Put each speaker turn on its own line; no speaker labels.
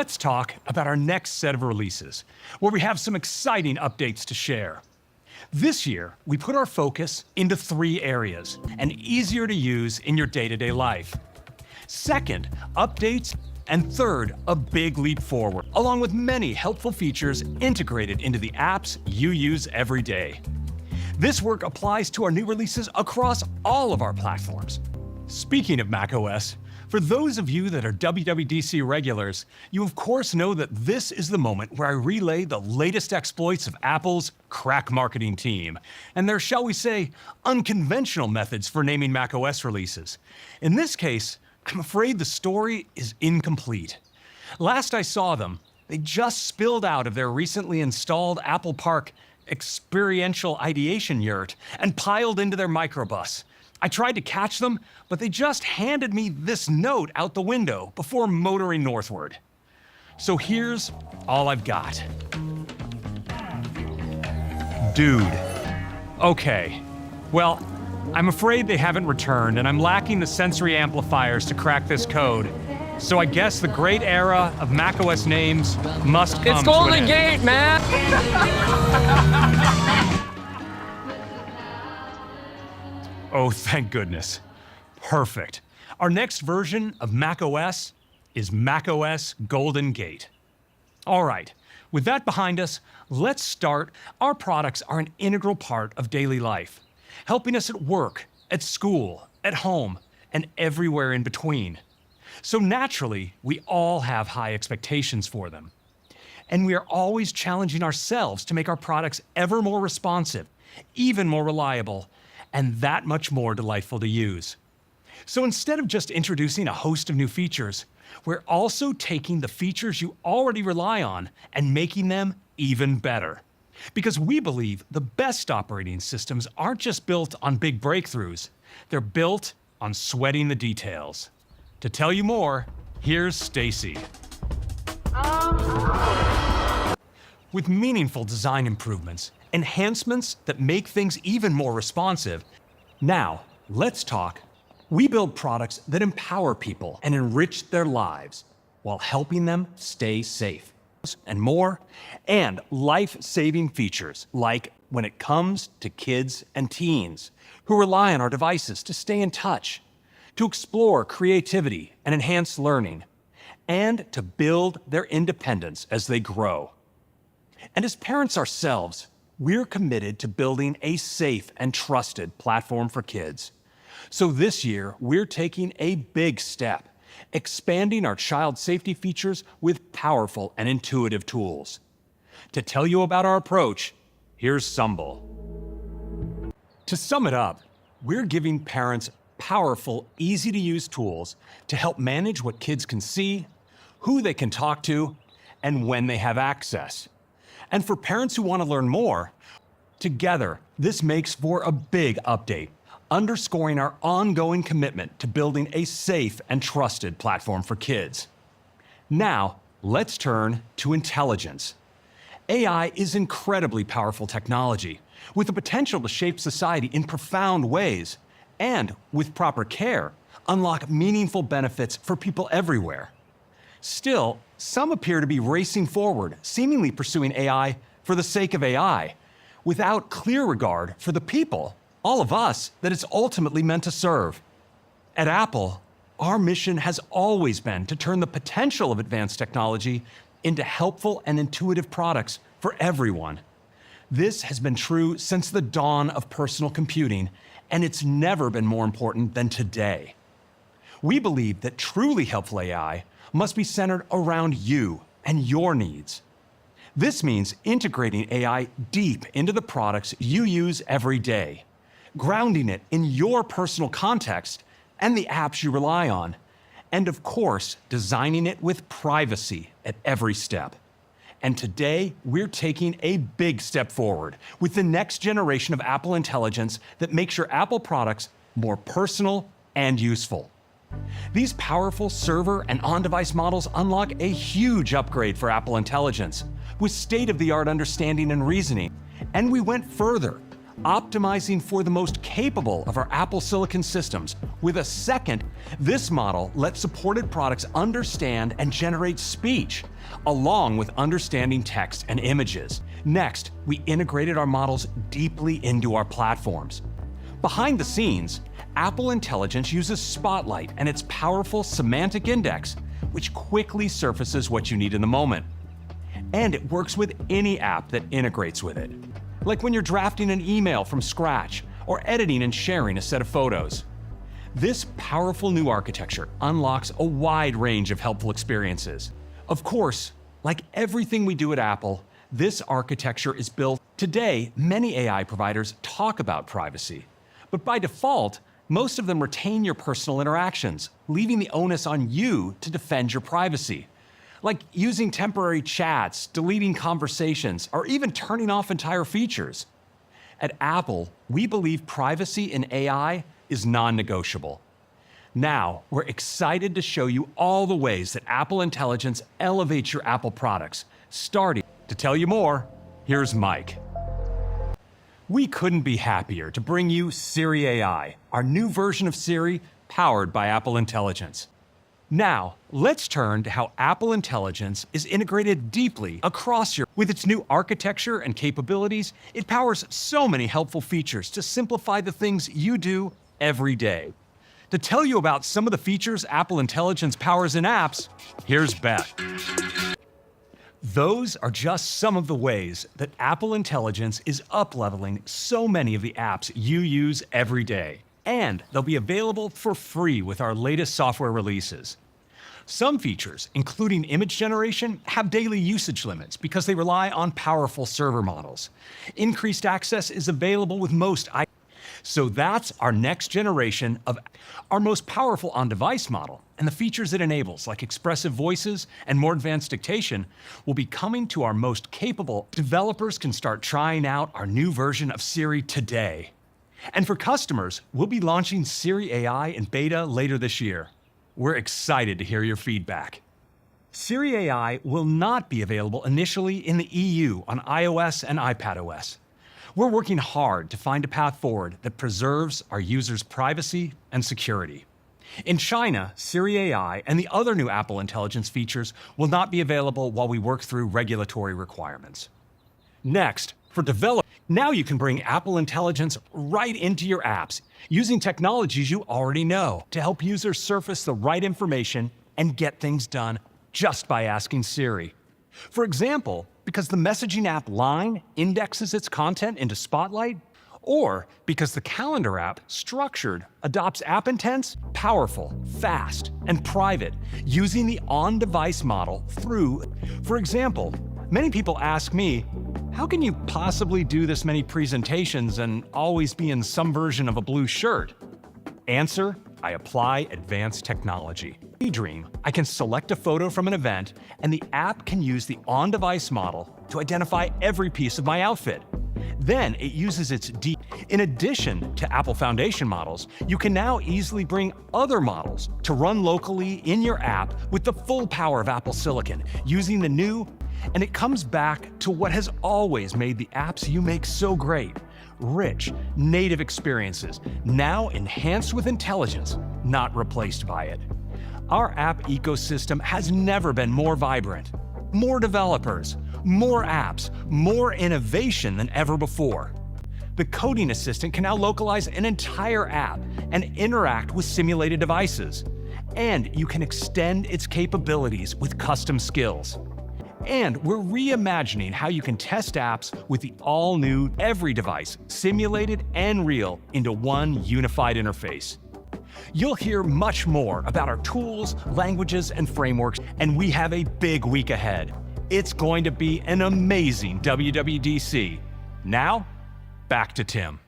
let's talk about our next set of releases, where we have some exciting updates to share. This year, we put our focus into 3 areas and easier to use in your day-to-day life. Second, updates, and third, a big leap forward, along with many helpful features integrated into the apps you use every day. This work applies to our new releases across all of our platforms. Speaking of macOS, for those of you that are WWDC regulars, you of course know that this is the moment where I relay the latest exploits of Apple's crack marketing team, and their, shall we say, unconventional methods for naming macOS releases. In this case, I'm afraid the story is incomplete. Last I saw them, they just spilled out of their recently installed Apple Park experiential ideation yurt and piled into their microbus. I tried to catch them, but they just handed me this note out the window before motoring northward. So here's all I've got. Dude. Okay. Well, I'm afraid they haven't returned, and I'm lacking the sensory amplifiers to crack this code. So I guess the great era of macOS names must come to an end.
It's Golden Gate, man!
Oh, thank goodness. Perfect. Our next version of macOS is macOS Golden Gate. All right, with that behind us, let's start. Our products are an integral part of daily life, helping us at work, at school, at home, and everywhere in between. So naturally, we all have high expectations for them. And we are always challenging ourselves to make our products ever more responsive, even more reliable, and that much more delightful to use. So instead of just introducing a host of new features, we're also taking the features you already rely on and making them even better. Because we believe the best operating systems aren't just built on big breakthroughs, they're built on sweating the details. To tell you more, here's Stacy. With meaningful design improvements, enhancements that make things even more responsive. Now, let's talk. We build products that empower people and enrich their lives while helping them stay safe. And more, and life-saving features like when it comes to kids and teens who rely on our devices to stay in touch, to explore creativity and enhance learning, and to build their independence as they grow. And as parents ourselves, we're committed to building a safe and trusted platform for kids. So this year, we're taking a big step, expanding our child safety features with powerful and intuitive tools. To tell you about our approach, here's Sumbul. To sum it up, we're giving parents powerful, easy-to-use tools to help manage what kids can see, who they can talk to, and when they have access. And for parents who want to learn more, together, this makes for a big update, underscoring our ongoing commitment to building a safe and trusted platform for kids. Now, let's turn to intelligence. AI is incredibly powerful technology, with the potential to shape society in profound ways, and, with proper care, unlock meaningful benefits for people everywhere. Still, some appear to be racing forward, seemingly pursuing AI for the sake of AI, without clear regard for the people, all of us, that it's ultimately meant to serve. At Apple, our mission has always been to turn the potential of advanced technology into helpful and intuitive products for everyone. This has been true since the dawn of personal computing, and it's never been more important than today. We believe that truly helpful AI must be centered around you and your needs. This means integrating AI deep into the products you use every day, grounding it in your personal context and the apps you rely on, and of course, designing it with privacy at every step. And today, we're taking a big step forward with the next generation of Apple Intelligence that makes your Apple products more personal and useful. These powerful server and on-device models unlock a huge upgrade for Apple Intelligence with state-of-the-art understanding and reasoning. And we went further, optimizing for the most capable of our Apple Silicon systems. With a second, this model lets supported products understand and generate speech, along with understanding text and images. Next, we integrated our models deeply into our platforms. Behind the scenes, Apple Intelligence uses Spotlight and its powerful semantic index, which quickly surfaces what you need in the moment. And it works with any app that integrates with it, like when you're drafting an email from scratch or editing and sharing a set of photos. This powerful new architecture unlocks a wide range of helpful experiences. Of course, like everything we do at Apple, this architecture is built. Today, many AI providers talk about privacy, but by default, most of them retain your personal interactions, leaving the onus on you to defend your privacy. Like using temporary chats, deleting conversations, or even turning off entire features. At Apple, we believe privacy in AI is non-negotiable. Now, we're excited to show you all the ways that Apple Intelligence elevates your Apple products. Starting to tell you more, here's Mike. We couldn't be happier to bring you Siri AI, our new version of Siri powered by Apple Intelligence. Now, let's turn to how Apple Intelligence is integrated deeply across with its new architecture and capabilities. It powers so many helpful features to simplify the things you do every day. To tell you about some of the features Apple Intelligence powers in apps, here's Beth. Those are just some of the ways that Apple Intelligence is up-leveling so many of the apps you use every day. And they'll be available for free with our latest software releases. Some features, including image generation, have daily usage limits because they rely on powerful server models. Increased access is available with most. So that's our next generation of our most powerful on-device model, and the features it enables, like expressive voices and more advanced dictation, will be coming to our most capable. Developers can start trying out our new version of Siri today. And for customers, we'll be launching Siri AI in beta later this year. We're excited to hear your feedback. Siri AI will not be available initially in the EU on iOS and iPadOS. We're working hard to find a path forward that preserves our users' privacy and security. In China, Siri AI and the other new Apple Intelligence features will not be available while we work through regulatory requirements. Next, for developers, now you can bring Apple Intelligence right into your apps using technologies you already know to help users surface the right information and get things done just by asking Siri. For example, because the messaging app Line indexes its content into Spotlight, or because the calendar app Structured adopts app intents, powerful, fast, and private, using the on-device model through. For example, many people ask me, how can you possibly do this many presentations and always be in some version of a blue shirt? Answer, I apply advanced technology. Dream, I can select a photo from an event, and the app can use the on-device model to identify every piece of my outfit. Then it uses its deep. In addition to Apple Foundation models, you can now easily bring other models to run locally in your app with the full power of Apple Silicon, using the new. And it comes back to what has always made the apps you make so great. Rich, native experiences, now enhanced with intelligence, not replaced by it. Our app ecosystem has never been more vibrant. More developers, more apps, more innovation than ever before. The coding assistant can now localize an entire app and interact with simulated devices. And you can extend its capabilities with custom skills. And we're reimagining how you can test apps with the all-new every device, simulated and real, into one unified interface. You'll hear much more about our tools, languages, and frameworks, and we have a big week ahead. It's going to be an amazing WWDC. Now, back to Tim.